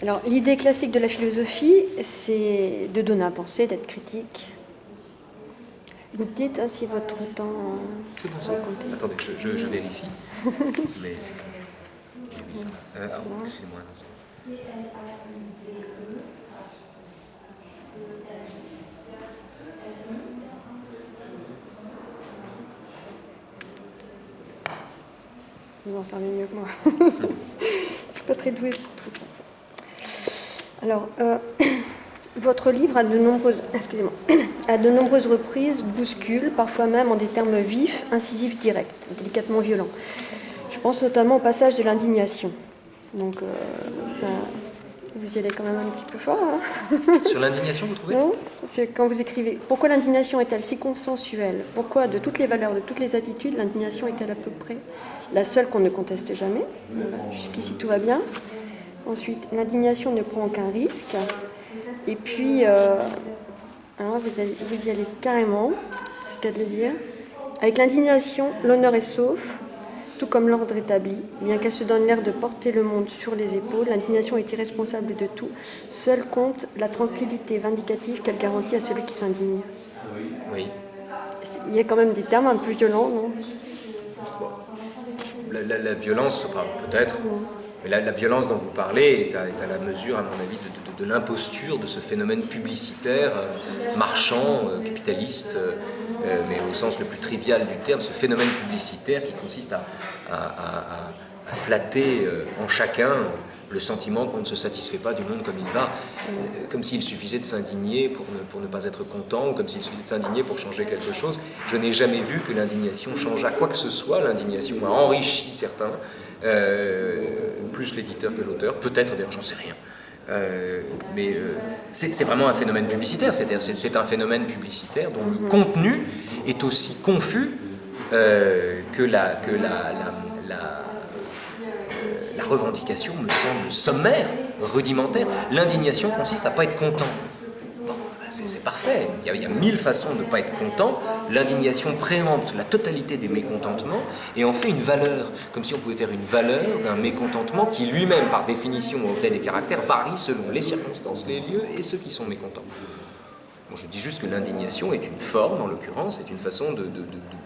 Alors, l'idée classique de la philosophie, c'est de donner à penser, d'être critique. Vous me dites si votre temps va compter. Attendez, je vérifie. Mais c'est bon. Oui, ça va. Excusez-moi un instant. Vous en savez mieux que moi. Je ne suis pas très douée pour tout ça. Alors, votre livre, à de nombreuses reprises, bouscule, parfois même en des termes vifs, incisifs, directs, délicatement violents. Je pense notamment au passage de l'indignation. Donc, ça, vous y allez quand même un petit peu fort. Hein. Sur l'indignation, vous trouvez? Non, c'est quand vous écrivez « Pourquoi l'indignation est-elle si consensuelle? Pourquoi, de toutes les valeurs, de toutes les attitudes, l'indignation est-elle à peu près la seule qu'on ne conteste jamais ?» Jusqu'ici, tout va bien. Ensuite, l'indignation ne prend aucun risque. Et puis, alors vous y allez carrément, c'est le cas de le dire. Avec l'indignation, l'honneur est sauf, tout comme l'ordre établi. Bien qu'elle se donne l'air de porter le monde sur les épaules, l'indignation est irresponsable de tout. Seule compte la tranquillité vindicative qu'elle garantit à celui qui s'indigne. Oui. Il y a quand même des termes un peu violents, non? Bon. La violence, enfin peut-être, mais la violence dont vous parlez est à la mesure, à mon avis, de l'imposture de ce phénomène publicitaire, marchand, capitaliste, mais au sens le plus trivial du terme, ce phénomène publicitaire qui consiste à flatter en chacun le sentiment qu'on ne se satisfait pas du monde comme il va, comme s'il suffisait de s'indigner pour ne pas être content, ou comme s'il suffisait de s'indigner pour changer quelque chose. Je n'ai jamais vu que l'indignation changeât quoi que ce soit. L'indignation a enrichi certains, plus l'éditeur que l'auteur, peut-être d'ailleurs, j'en sais rien. Mais c'est vraiment un phénomène publicitaire, c'est un phénomène publicitaire dont le contenu est aussi confus que la revendication me semble sommaire, rudimentaire. L'indignation consiste à ne pas être content. Bon, c'est parfait, il y a 1000 façons de ne pas être content. L'indignation préempte la totalité des mécontentements et en fait une valeur, comme si on pouvait faire une valeur d'un mécontentement qui lui-même, par définition, au gré des caractères, varie selon les circonstances, les lieux et ceux qui sont mécontents. Bon, je dis juste que l'indignation est une forme, en l'occurrence, c'est une façon de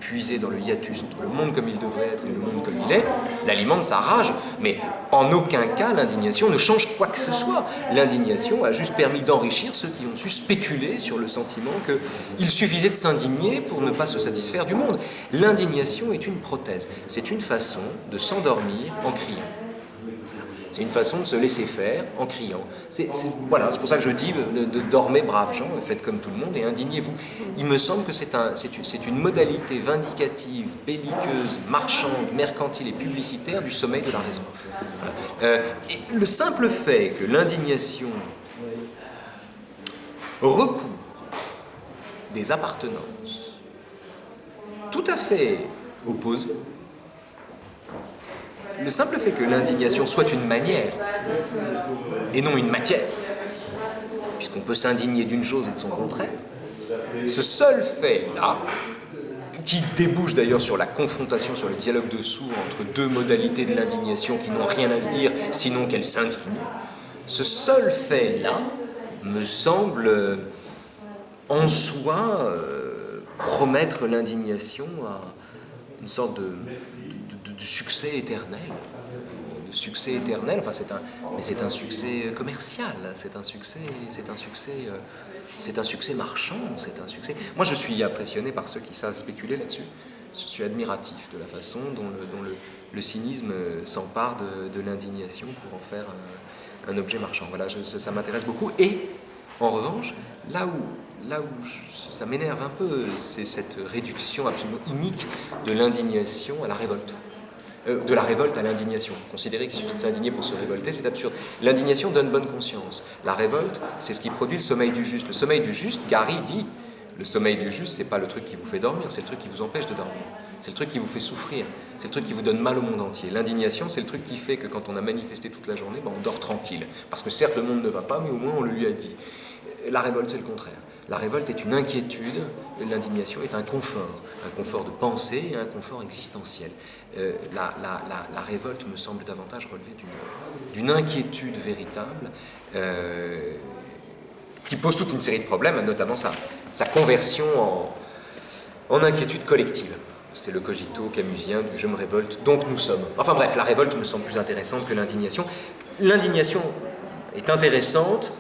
puiser dans le hiatus entre le monde comme il devrait être et le monde comme il est, l'alimente sa rage, mais en aucun cas l'indignation ne change quoi que ce soit. L'indignation a juste permis d'enrichir ceux qui ont su spéculer sur le sentiment qu'il suffisait de s'indigner pour ne pas se satisfaire du monde. L'indignation est une prothèse, c'est une façon de s'endormir en criant. C'est une façon de se laisser faire en criant. Voilà, c'est pour ça que je dis dormez braves gens, faites comme tout le monde et indignez-vous. Il me semble que c'est une modalité vindicative, belliqueuse, marchande, mercantile et publicitaire du sommeil de la raison. Voilà. Et le simple fait que l'indignation recouvre des appartenances tout à fait opposées, le simple fait que l'indignation soit une manière et non une matière, puisqu'on peut s'indigner d'une chose et de son contraire, ce seul fait-là, qui débouche d'ailleurs sur la confrontation, sur le dialogue de sourds entre deux modalités de l'indignation qui n'ont rien à se dire sinon qu'elles s'indignent, ce seul fait-là me semble en soi promettre l'indignation à une sorte de succès éternel. De succès éternel, enfin mais c'est un succès commercial, c'est un succès marchand, c'est un succès. Moi je suis impressionné par ceux qui savent spéculer là-dessus. Je suis admiratif de la façon dont le cynisme s'empare de l'indignation pour en faire un objet marchand. Voilà, ça m'intéresse beaucoup. Et en revanche, là où ça m'énerve un peu, c'est cette réduction absolument inique de l'indignation à la révolte. De la révolte à l'indignation. Considérer qu'il suffit de s'indigner pour se révolter, c'est absurde. L'indignation donne bonne conscience. La révolte, c'est ce qui produit le sommeil du juste. Le sommeil du juste, Gary dit, Le sommeil du juste, c'est pas le truc qui vous fait dormir, c'est le truc qui vous empêche de dormir. C'est le truc qui vous fait souffrir, c'est le truc qui vous donne mal au monde entier. L'indignation, c'est le truc qui fait que quand on a manifesté toute la journée, ben on dort tranquille. Parce que certes, le monde ne va pas, mais au moins on le lui a dit. La révolte, c'est le contraire. La révolte est une inquiétude, l'indignation est un confort de pensée et un confort existentiel. La révolte me semble davantage relever d'une inquiétude véritable qui pose toute une série de problèmes, notamment sa conversion en inquiétude collective. C'est le cogito camusien du « je me révolte, donc nous sommes ». Enfin bref, la révolte me semble plus intéressante que l'indignation. L'indignation est intéressante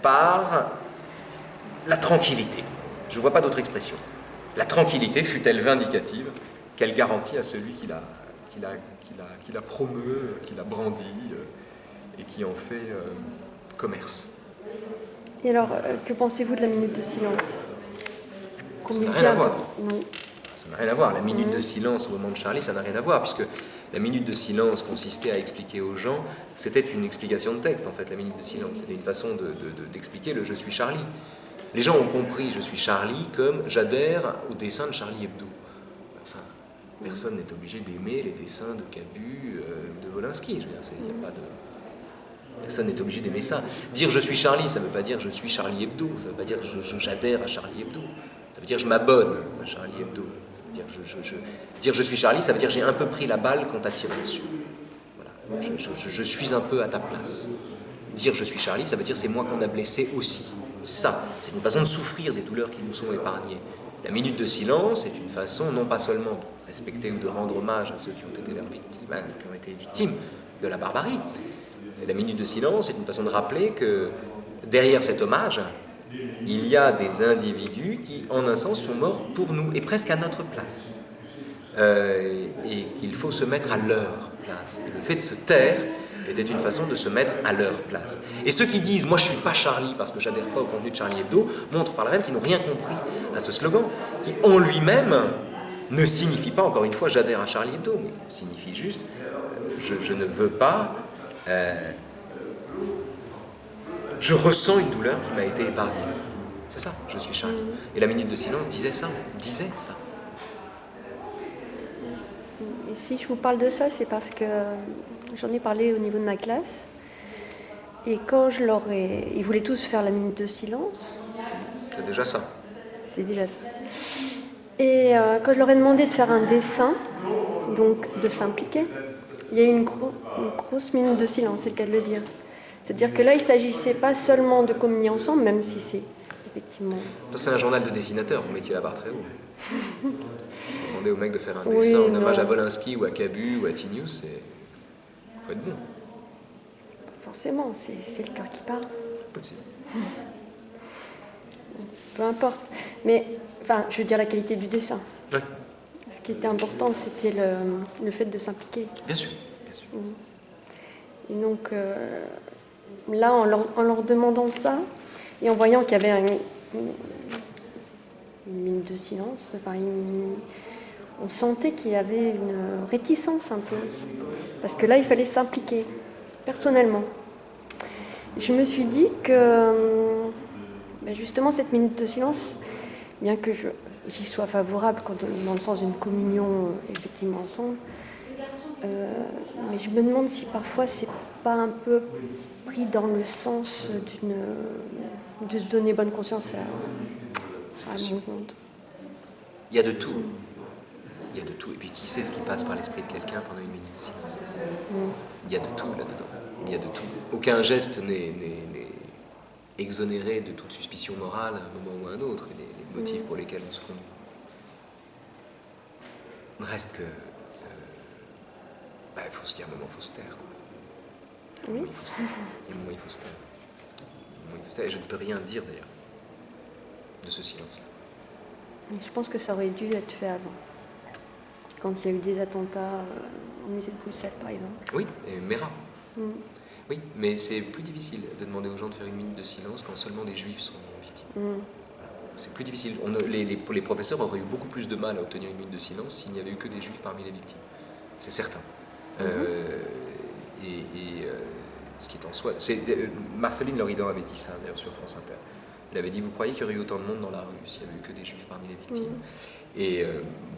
par la tranquillité. Je ne vois pas d'autre expression. La tranquillité, fût-elle vindicative, qu'elle garantit à celui qui la promeut, qui la brandit et qui en fait commerce. Et alors, que pensez-vous de la minute de silence? Ça n'a rien à voir. Non. Ça n'a rien à voir. La minute de silence au moment de Charlie, ça n'a rien à voir, puisque la minute de silence consistait à expliquer aux gens, c'était une explication de texte en fait, la minute de silence. C'était une façon d'expliquer le « je suis Charlie ». Les gens ont compris « je suis Charlie » comme « j'adhère au dessin de Charlie Hebdo ». Enfin, personne n'est obligé d'aimer les dessins de Cabu, de Wolinski. Je veux dire, il n'y a pas de... Personne n'est obligé d'aimer ça. Dire « je suis Charlie », ça ne veut pas dire « je suis Charlie Hebdo », ça ne veut pas dire « j'adhère à Charlie Hebdo ». Ça veut dire « je m'abonne à Charlie Hebdo ». Ça veut dire dire « je suis Charlie », ça veut dire « j'ai un peu pris la balle qu'on t'a tirée dessus ». Voilà. Je suis un peu à ta place. Dire « je suis Charlie », ça veut dire « c'est moi qu'on a blessé aussi ». C'est ça, c'est une façon de souffrir des douleurs qui nous sont épargnées. La minute de silence est une façon non pas seulement de respecter ou de rendre hommage à ceux qui ont été victimes de la barbarie. La minute de silence est une façon de rappeler que derrière cet hommage, il y a des individus qui, en un sens, sont morts pour nous et presque à notre place. Et qu'il faut se mettre à leur place. Et le fait de se taire était une façon de se mettre à leur place. Et ceux qui disent « moi je ne suis pas Charlie parce que je n'adhère pas au contenu de Charlie Hebdo » montrent par là même qu'ils n'ont rien compris à ce slogan, qui en lui-même ne signifie pas, encore une fois, « j'adhère à Charlie Hebdo », mais signifie juste « je ne veux pas... je ressens une douleur qui m'a été épargnée ». C'est ça, je suis Charlie. Et la minute de silence disait ça. Et si je vous parle de ça, c'est parce que j'en ai parlé au niveau de ma classe. Et quand ils voulaient tous faire la minute de silence. C'est déjà ça. C'est déjà ça. Et quand je leur ai demandé de faire un dessin, donc de s'impliquer, il y a eu une grosse minute de silence, c'est le cas de le dire. C'est-à-dire que là, il ne s'agissait pas seulement de communier ensemble, même si c'est effectivement... C'est un journal de dessinateur, vous mettiez la barre très haut. Vous demandez au mec de faire un dessin en hommage à Wolinski ou à Cabu ou à Tinius, il faut être bon. Forcément, c'est le cœur qui parle. Possible. Peu importe. Mais, enfin, je veux dire la qualité du dessin. Ouais. Ce qui était important, c'était le fait de s'impliquer. Bien sûr, bien sûr. Et donc, là, en leur demandant ça, et en voyant qu'il y avait une minute de silence, enfin, on sentait qu'il y avait une réticence un peu. Parce que là, il fallait s'impliquer, personnellement. Et je me suis dit que, justement, cette minute de silence, bien que j'y sois favorable dans le sens d'une communion, effectivement, ensemble, mais je me demande si parfois c'est pas un peu pris dans le sens de se donner bonne conscience à mon monde. Il y a de tout. Il y a de tout. Et puis qui sait ce qui passe par l'esprit de quelqu'un pendant une minute de silence? Il y a de tout là-dedans. Il y a de tout. Aucun geste n'est exonéré de toute suspicion morale à un moment ou à un autre, et les motifs pour lesquels on se conduit. Reste que... il faut se dire, à un moment, il faut se taire. Quoi. Oui. Il faut se taire. Il y a un moment, il faut se taire. Et je ne peux rien dire, d'ailleurs, de ce silence-là. Je pense que ça aurait dû être fait avant. Quand il y a eu des attentats au musée de Bruxelles, par exemple. Oui, et Mera. Oui, mais c'est plus difficile de demander aux gens de faire une minute de silence quand seulement des juifs sont victimes. Voilà. C'est plus difficile. Les professeurs auraient eu beaucoup plus de mal à obtenir une minute de silence s'il n'y avait eu que des juifs parmi les victimes. C'est certain. Mm-hmm. Ce qui est en soi... Marceline Loridan avait dit ça, d'ailleurs, sur France Inter. Il avait dit, vous croyez qu'il y aurait eu autant de monde dans la rue s'il n'y avait eu que des juifs parmi les victimes? Et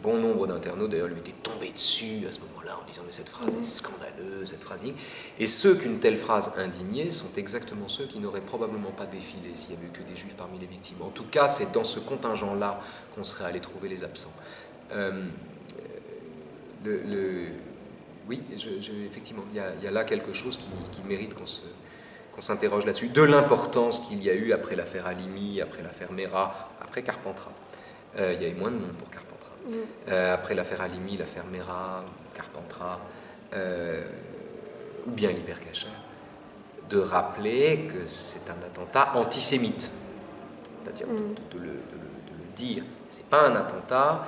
bon nombre d'internautes d'ailleurs lui étaient tombés dessus à ce moment-là en disant mais cette phrase est scandaleuse, cette phrase indigne. Et ceux qu'une telle phrase indignait sont exactement ceux qui n'auraient probablement pas défilé s'il n'y avait eu que des juifs parmi les victimes. En tout cas, c'est dans ce contingent-là qu'on serait allé trouver les absents. Oui, effectivement, il y a là quelque chose qui mérite qu'on s'interroge là-dessus, de l'importance qu'il y a eu après l'affaire Halimi, après l'affaire Mera, après Carpentras. Il y a eu moins de monde pour Carpentras. Après l'affaire Halimi, l'affaire Mera, Carpentras, ou bien l'Hypercacher, de rappeler que c'est un attentat antisémite. C'est-à-dire de le dire. C'est pas un attentat,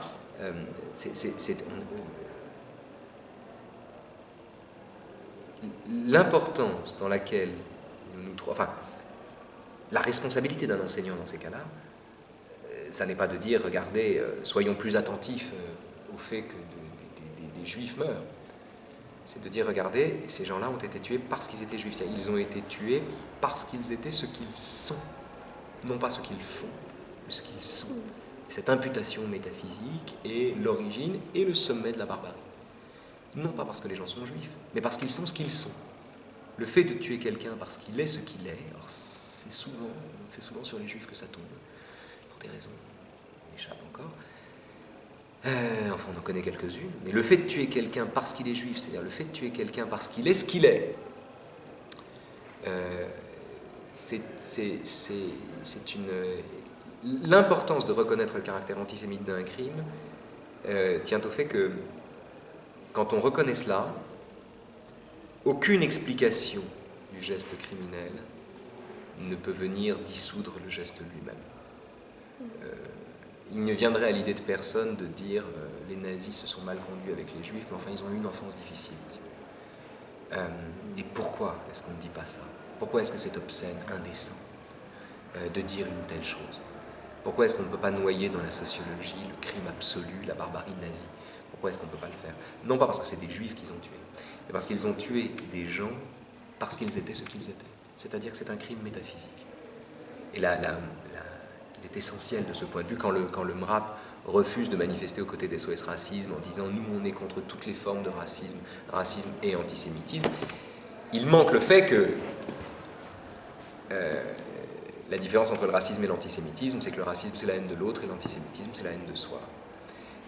l'importance dans laquelle nous trouvons, enfin, la responsabilité d'un enseignant dans ces cas-là, ça n'est pas de dire, regardez, soyons plus attentifs au fait que des juifs meurent. C'est de dire, regardez, ces gens-là ont été tués parce qu'ils étaient juifs. Ils ont été tués parce qu'ils étaient ce qu'ils sont. Non pas ce qu'ils font, mais ce qu'ils sont. Cette imputation métaphysique est l'origine et le sommet de la barbarie. Non pas parce que les gens sont juifs, mais parce qu'ils sont ce qu'ils sont. Le fait de tuer quelqu'un parce qu'il est ce qu'il est, alors c'est souvent sur les juifs que ça tombe, pour des raisons qui m'échappent encore. Enfin, on en connaît quelques-unes. Mais le fait de tuer quelqu'un parce qu'il est juif, c'est-à-dire le fait de tuer quelqu'un parce qu'il est ce qu'il est, l'importance de reconnaître le caractère antisémite d'un crime tient au fait que quand on reconnaît cela, aucune explication du geste criminel ne peut venir dissoudre le geste lui-même. Il ne viendrait à l'idée de personne de dire les nazis se sont mal conduits avec les juifs, mais enfin ils ont eu une enfance difficile. Et pourquoi est-ce qu'on ne dit pas ça? Pourquoi est-ce que c'est obscène, indécent de dire une telle chose? Pourquoi est-ce qu'on ne peut pas noyer dans la sociologie le crime absolu, la barbarie nazie? Pourquoi est-ce qu'on ne peut pas le faire? Non pas parce que c'est des juifs qu'ils ont tués, mais parce qu'ils ont tué des gens parce qu'ils étaient ce qu'ils étaient. C'est-à-dire que c'est un crime métaphysique. Et il est essentiel de ce point de vue, quand le MRAP refuse de manifester aux côtés des SOS Racisme en disant « nous, on est contre toutes les formes de racisme et antisémitisme », il manque le fait que la différence entre le racisme et l'antisémitisme, c'est que le racisme, c'est la haine de l'autre, et l'antisémitisme, c'est la haine de soi.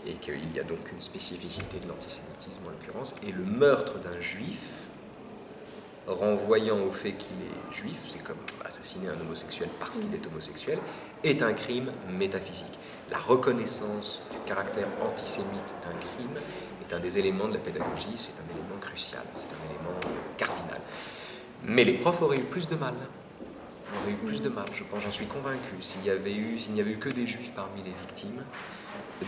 Et qu'il y a donc une spécificité de l'antisémitisme, en l'occurrence, et le meurtre d'un juif, renvoyant au fait qu'il est juif, c'est comme assassiner un homosexuel parce qu'il est homosexuel, est un crime métaphysique. La reconnaissance du caractère antisémite d'un crime est un des éléments de la pédagogie, c'est un élément crucial, c'est un élément cardinal. Mais les profs auraient eu plus de mal. Auraient eu plus de mal, je pense, j'en suis convaincu. S'il n'y avait eu que des juifs parmi les victimes,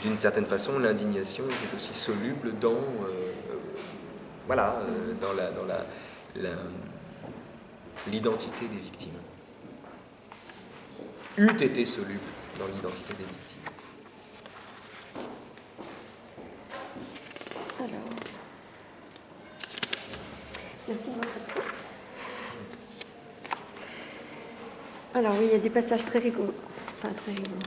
d'une certaine façon, l'indignation était aussi soluble dans, l'identité des victimes. Eût été soluble dans l'identité des victimes. Alors, merci de votre réponse. Alors oui, il y a des passages très rigoureux. Enfin, très rigoureux.